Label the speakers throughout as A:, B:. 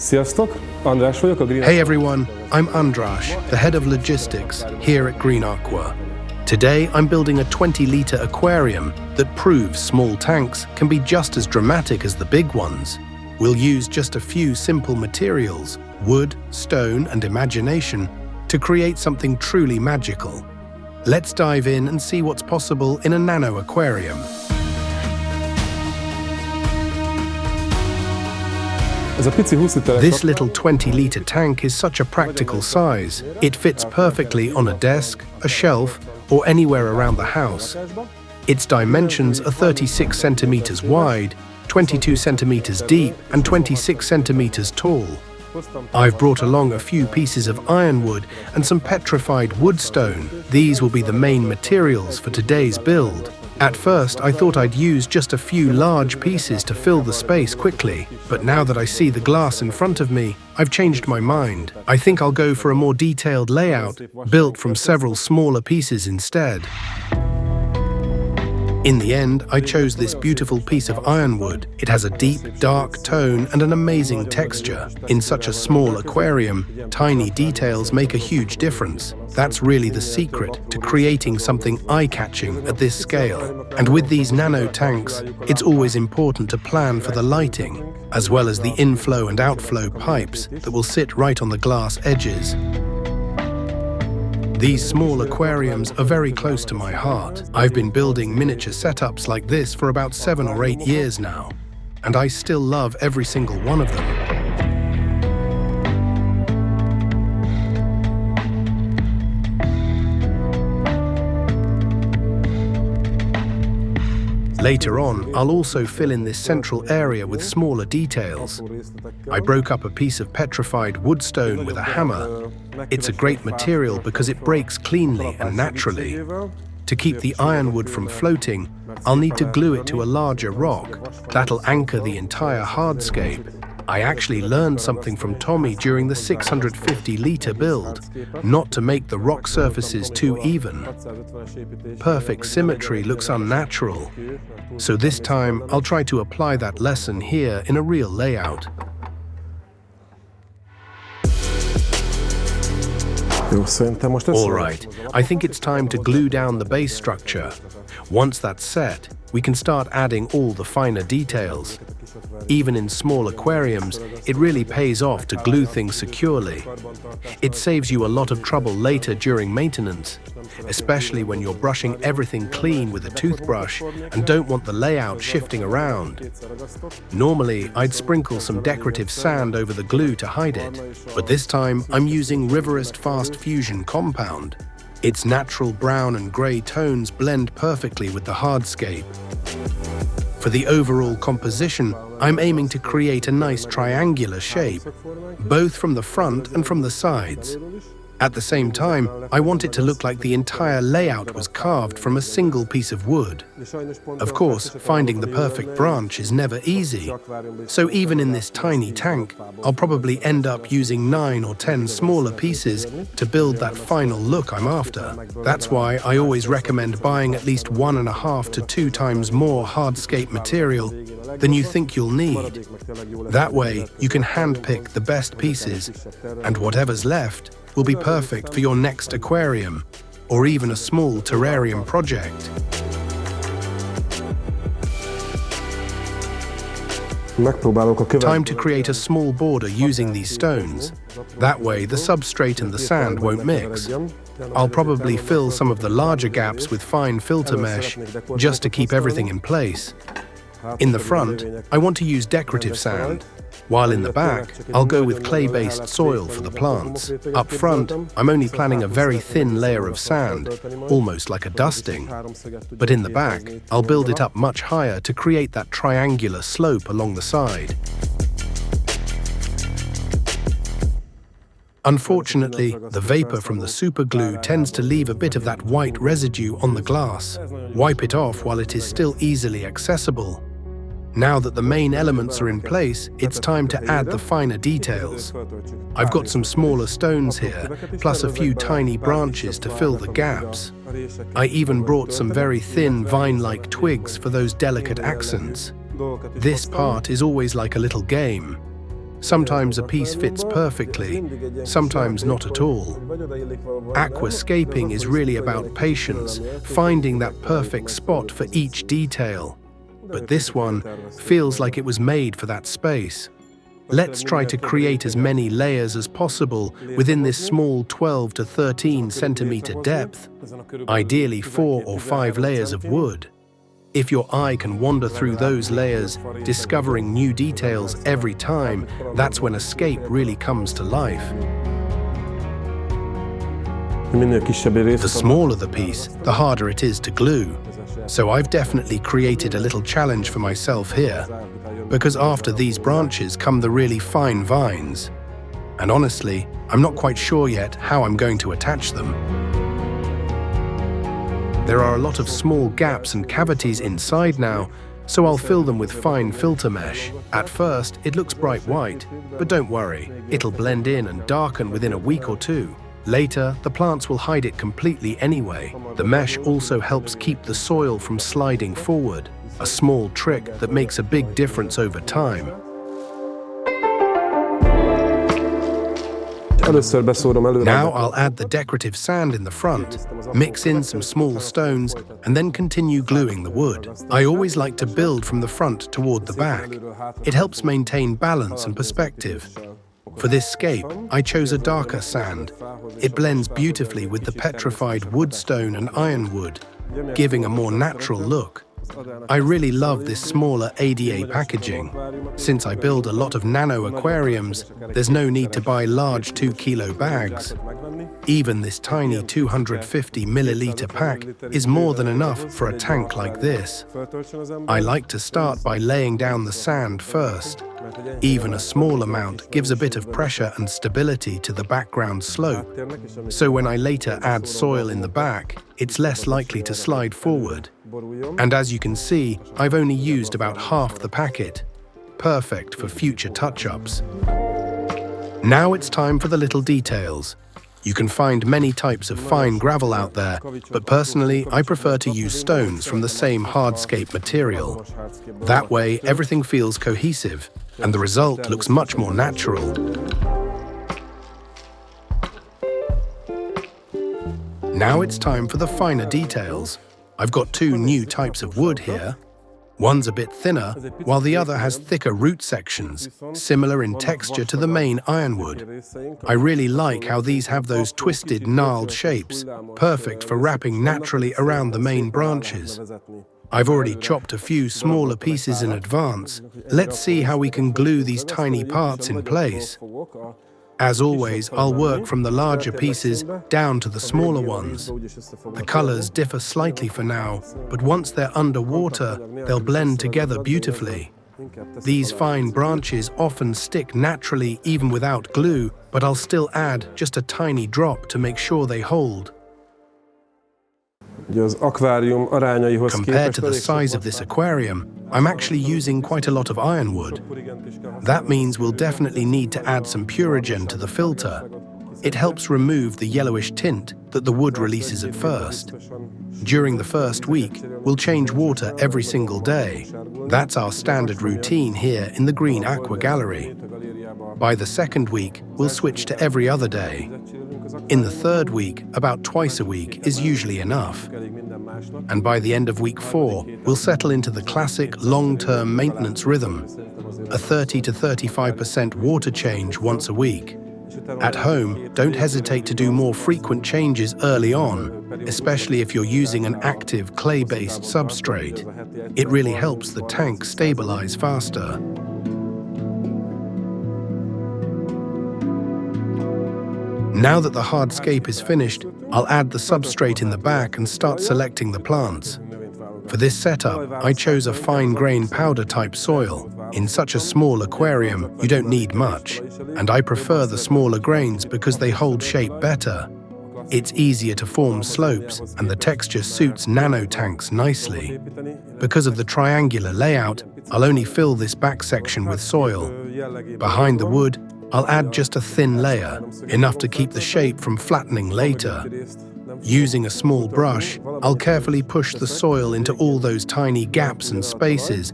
A: Sziasztok! András vagyok, a Green
B: Hey everyone, I'm András, the head of logistics here at Green Aqua. Today I'm building a 20-litre aquarium that proves small tanks can be just as dramatic as the big ones. We'll use just a few simple materials, wood, stone and imagination, to create something truly magical. Let's dive in and see what's possible in a nano aquarium. This little 20-litre tank is such a practical size. It fits perfectly on a desk, a shelf, or anywhere around the house. Its dimensions are 36 centimeters wide, 22 centimeters deep, and 26 centimeters tall. I've brought along a few pieces of ironwood and some petrified wood stone. These will be the main materials for today's build. At first, I thought I'd use just a few large pieces to fill the space quickly, but now that I see the glass in front of me, I've changed my mind. I think I'll go for a more detailed layout, built from several smaller pieces instead. In the end, I chose this beautiful piece of ironwood. It has a deep, dark tone and an amazing texture. In such a small aquarium, tiny details make a huge difference. That's really the secret to creating something eye-catching at this scale. And with these nano tanks, it's always important to plan for the lighting, as well as the inflow and outflow pipes that will sit right on the glass edges. These small aquariums are very close to my heart. I've been building miniature setups like this for about 7 or 8 years now, and I still love every single one of them. Later on, I'll also fill in this central area with smaller details. I broke up a piece of petrified wood stone with a hammer. It's a great material because it breaks cleanly and naturally. To keep the ironwood from floating, I'll need to glue it to a larger rock. That'll anchor the entire hardscape. I actually learned something from Tommy during the 650-litre build, not to make the rock surfaces too even. Perfect symmetry looks unnatural, so this time I'll try to apply that lesson here in a real layout. Alright, I think it's time to glue down the base structure. Once that's set, we can start adding all the finer details. Even in small aquariums, it really pays off to glue things securely. It saves you a lot of trouble later during maintenance, especially when you're brushing everything clean with a toothbrush and don't want the layout shifting around. Normally, I'd sprinkle some decorative sand over the glue to hide it, but this time I'm using RiverScape Fast Fusion compound. Its natural brown and grey tones blend perfectly with the hardscape. For the overall composition, I'm aiming to create a nice triangular shape, both from the front and from the sides. At the same time, I want it to look like the entire layout was carved from a single piece of wood. Of course, finding the perfect branch is never easy, so even in this tiny tank, I'll probably end up using 9 or 10 smaller pieces to build that final look I'm after. That's why I always recommend buying at least 1.5 to 2 times more hardscape material than you think you'll need. That way, you can handpick the best pieces, and whatever's left will be perfect for your next aquarium, or even a small terrarium project. Time to create a small border using these stones. That way, the substrate and the sand won't mix. I'll probably fill some of the larger gaps with fine filter mesh, just to keep everything in place. In the front, I want to use decorative sand, while in the back, I'll go with clay-based soil for the plants. Up front, I'm only planning a very thin layer of sand, almost like a dusting. But in the back, I'll build it up much higher to create that triangular slope along the side. Unfortunately, the vapor from the superglue tends to leave a bit of that white residue on the glass. Wipe it off while it is still easily accessible. Now that the main elements are in place, it's time to add the finer details. I've got some smaller stones here, plus a few tiny branches to fill the gaps. I even brought some very thin vine-like twigs for those delicate accents. This part is always like a little game. Sometimes a piece fits perfectly, sometimes not at all. Aquascaping is really about patience, finding that perfect spot for each detail. But this one feels like it was made for that space. Let's try to create as many layers as possible within this small 12 to 13 centimeter depth, ideally 4 or 5 layers of wood. If your eye can wander through those layers, discovering new details every time, that's when Scape really comes to life. The smaller the piece, the harder it is to glue. So I've definitely created a little challenge for myself here, because after these branches come the really fine vines. And honestly, I'm not quite sure yet how I'm going to attach them. There are a lot of small gaps and cavities inside now, so I'll fill them with fine filter mesh. At first, it looks bright white, but don't worry, it'll blend in and darken within a week or two. Later, the plants will hide it completely anyway. The mesh also helps keep the soil from sliding forward, a small trick that makes a big difference over time. Now I'll add the decorative sand in the front, mix in some small stones, and then continue gluing the wood. I always like to build from the front toward the back. It helps maintain balance and perspective. For this scape, I chose a darker sand. It blends beautifully with the petrified wood stone and ironwood, giving a more natural look. I really love this smaller ADA packaging. Since I build a lot of nano aquariums, there's no need to buy large 2-kilo bags. Even this tiny 250 milliliter pack is more than enough for a tank like this. I like to start by laying down the sand first. Even a small amount gives a bit of pressure and stability to the background slope, so when I later add soil in the back, it's less likely to slide forward. And as you can see, I've only used about half the packet. Perfect for future touch-ups. Now it's time for the little details. You can find many types of fine gravel out there, but personally I prefer to use stones from the same Hardscape material. That way everything feels cohesive, and the result looks much more natural. Now it's time for the finer details. I've got 2 new types of wood here. One's a bit thinner, while the other has thicker root sections, similar in texture to the main ironwood. I really like how these have those twisted, gnarled shapes, perfect for wrapping naturally around the main branches. I've already chopped a few smaller pieces in advance. Let's see how we can glue these tiny parts in place. As always, I'll work from the larger pieces down to the smaller ones. The colors differ slightly for now, but once they're underwater, they'll blend together beautifully. These fine branches often stick naturally even without glue, but I'll still add just a tiny drop to make sure they hold. Compared to the size of this aquarium, I'm actually using quite a lot of ironwood. That means we'll definitely need to add some Purigen to the filter. It helps remove the yellowish tint that the wood releases at first. During the first week, we'll change water every single day. That's our standard routine here in the Green Aqua gallery. By the second week, we'll switch to every other day. In the third week, about twice a week is usually enough. And by the end of week 4, we'll settle into the classic long-term maintenance rhythm, a 30 to 35% water change once a week. At home, don't hesitate to do more frequent changes early on, especially if you're using an active clay-based substrate. It really helps the tank stabilize faster. Now that the hardscape is finished, I'll add the substrate in the back and start selecting the plants. For this setup, I chose a fine-grained powder-type soil. In such a small aquarium, you don't need much, and I prefer the smaller grains because they hold shape better. It's easier to form slopes, and the texture suits nano tanks nicely. Because of the triangular layout, I'll only fill this back section with soil. Behind the wood, I'll add just a thin layer, enough to keep the shape from flattening later. Using a small brush, I'll carefully push the soil into all those tiny gaps and spaces,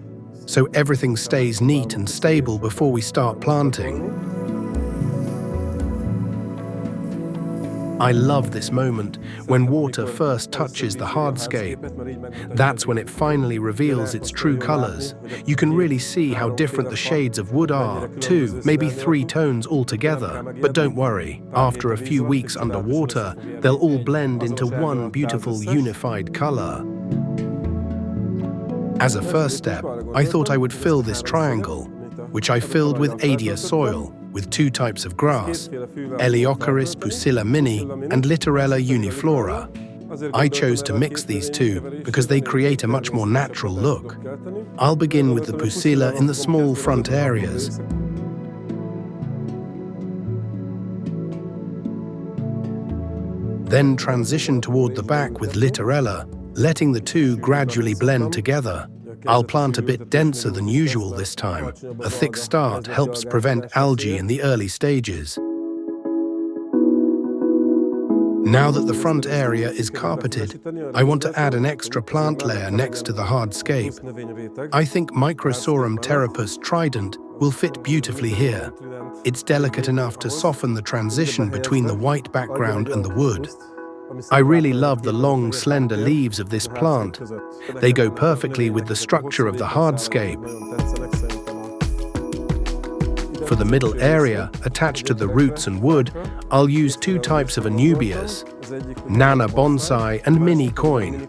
B: so everything stays neat and stable before we start planting. I love this moment when water first touches the hardscape. That's when it finally reveals its true colors. You can really see how different the shades of wood are, 2, maybe 3 tones altogether. But don't worry, after a few weeks underwater, they'll all blend into one beautiful unified color. As a first step, I thought I would fill this triangle, which I filled with Adia soil, with 2 types of grass, Eleocharis pusilla mini and Littorella uniflora. I chose to mix these 2 because they create a much more natural look. I'll begin with the pusilla in the small front areas. Then transition toward the back with Littorella, letting the 2 gradually blend together. I'll plant a bit denser than usual this time. A thick start helps prevent algae in the early stages. Now that the front area is carpeted, I want to add an extra plant layer next to the hardscape. I think Microsorum terapus trident will fit beautifully here. It's delicate enough to soften the transition between the white background and the wood. I really love the long, slender leaves of this plant. They go perfectly with the structure of the hardscape. For the middle area, attached to the roots and wood, I'll use 2 types of Anubias, Nano Bonsai and Mini Coin.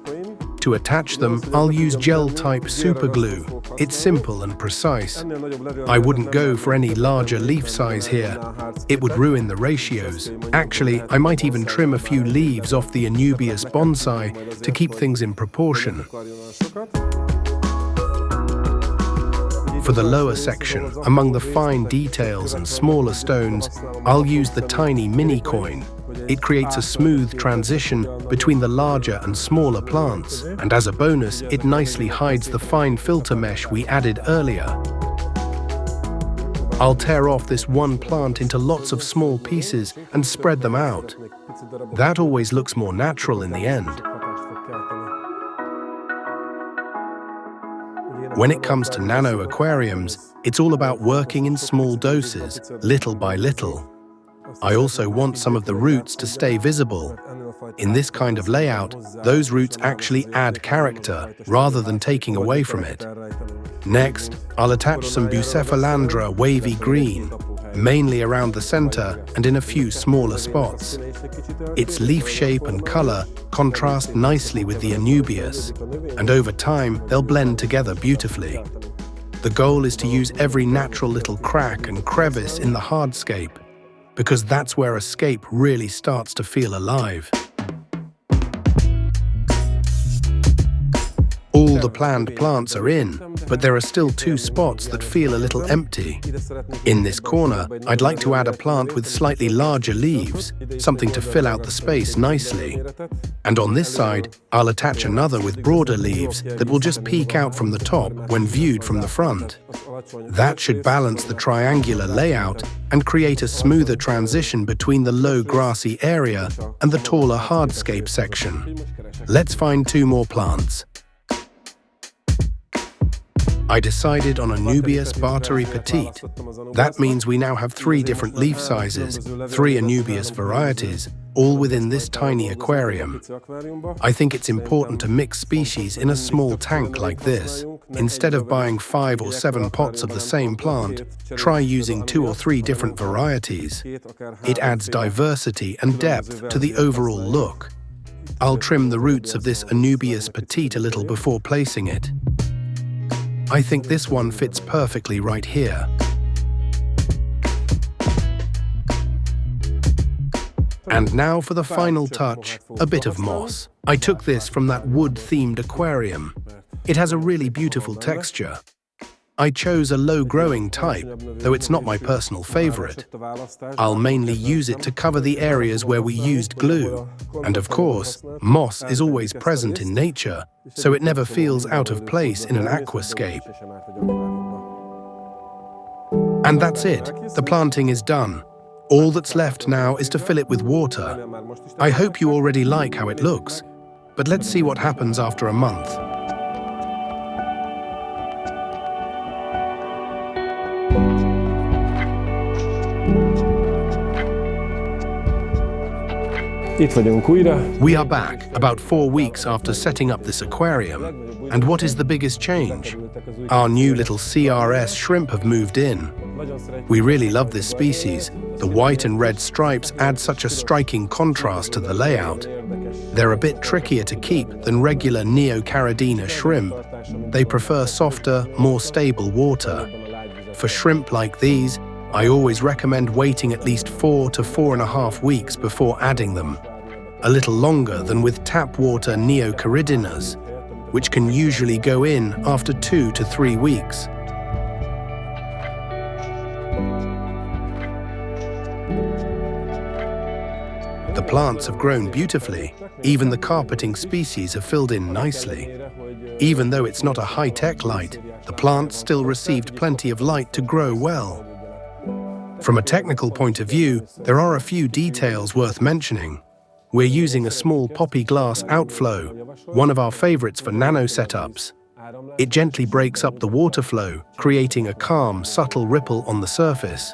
B: To attach them, I'll use gel-type superglue. It's simple and precise. I wouldn't go for any larger leaf size here. It would ruin the ratios. Actually, I might even trim a few leaves off the Anubias bonsai to keep things in proportion. For the lower section, among the fine details and smaller stones, I'll use the tiny mini coin. It creates a smooth transition between the larger and smaller plants, and as a bonus, it nicely hides the fine filter mesh we added earlier. I'll tear off this one plant into lots of small pieces and spread them out. That always looks more natural in the end. When it comes to nano aquariums, it's all about working in small doses, little by little. I also want some of the roots to stay visible. In this kind of layout, those roots actually add character rather than taking away from it. Next, I'll attach some Bucephalandra wavy green, mainly around the center and in a few smaller spots. Its leaf shape and color contrast nicely with the Anubias, and over time they'll blend together beautifully. The goal is to use every natural little crack and crevice in the hardscape, because that's where a scape really starts to feel alive. All the planned plants are in, but there are still 2 spots that feel a little empty. In this corner, I'd like to add a plant with slightly larger leaves, something to fill out the space nicely. And on this side, I'll attach another with broader leaves that will just peek out from the top when viewed from the front. That should balance the triangular layout and create a smoother transition between the low grassy area and the taller hardscape section. Let's find 2 more plants. I decided on Anubias barteri Petite. That means we now have 3 different leaf sizes, 3 Anubias varieties, all within this tiny aquarium. I think it's important to mix species in a small tank like this. Instead of buying 5 or 7 pots of the same plant, try using 2 or 3 different varieties. It adds diversity and depth to the overall look. I'll trim the roots of this Anubias Petite a little before placing it. I think this one fits perfectly right here. And now for the final touch, a bit of moss. I took this from that wood-themed aquarium. It has a really beautiful texture. I chose a low-growing type, though it's not my personal favorite. I'll mainly use it to cover the areas where we used glue. And of course, moss is always present in nature, so it never feels out of place in an aquascape. And that's it. The planting is done. All that's left now is to fill it with water. I hope you already like how it looks, but let's see what happens after a month.
A: Itt vagyunk újra.
B: We are back about 4 weeks after setting up this aquarium. And what is the biggest change? Our new little CRS shrimp have moved in. We really love this species. The white and red stripes add such a striking contrast to the layout. They're a bit trickier to keep than regular Neocaridina shrimp. They prefer softer, more stable water. For shrimp like these, I always recommend waiting at least 4 to 4.5 weeks before adding them. A little longer than with tap water Neocaridinas, which can usually go in after 2 to 3 weeks. The plants have grown beautifully. Even the carpeting species have filled in nicely. Even though it's not a high-tech light, the plants still received plenty of light to grow well. From a technical point of view, there are a few details worth mentioning. We're using a small poppy glass outflow, one of our favorites for nano setups. It gently breaks up the water flow, creating a calm, subtle ripple on the surface.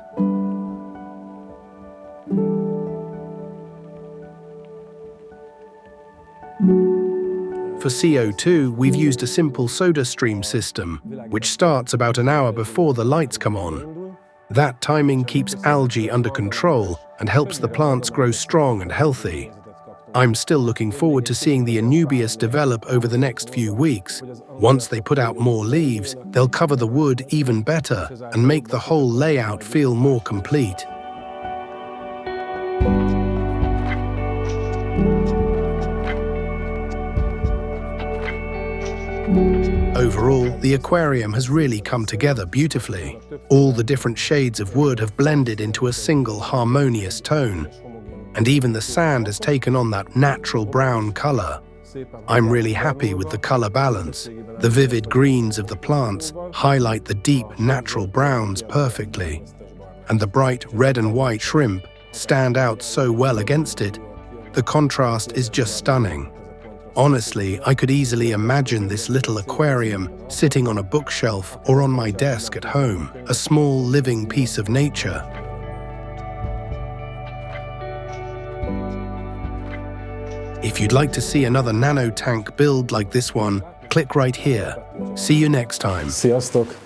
B: For CO2, we've used a simple SodaStream system, which starts about an hour before the lights come on. That timing keeps algae under control and helps the plants grow strong and healthy. I'm still looking forward to seeing the Anubias develop over the next few weeks. Once they put out more leaves, they'll cover the wood even better and make the whole layout feel more complete. Overall, the aquarium has really come together beautifully. All the different shades of wood have blended into a single harmonious tone. And even the sand has taken on that natural brown color. I'm really happy with the color balance. The vivid greens of the plants highlight the deep natural browns perfectly. And the bright red and white shrimp stand out so well against it. The contrast is just stunning. Honestly, I could easily imagine this little aquarium sitting on a bookshelf or on my desk at home, a small living piece of nature. If you'd like to see another nano tank build like this one, click right here. See you next time.
A: Sziasztok!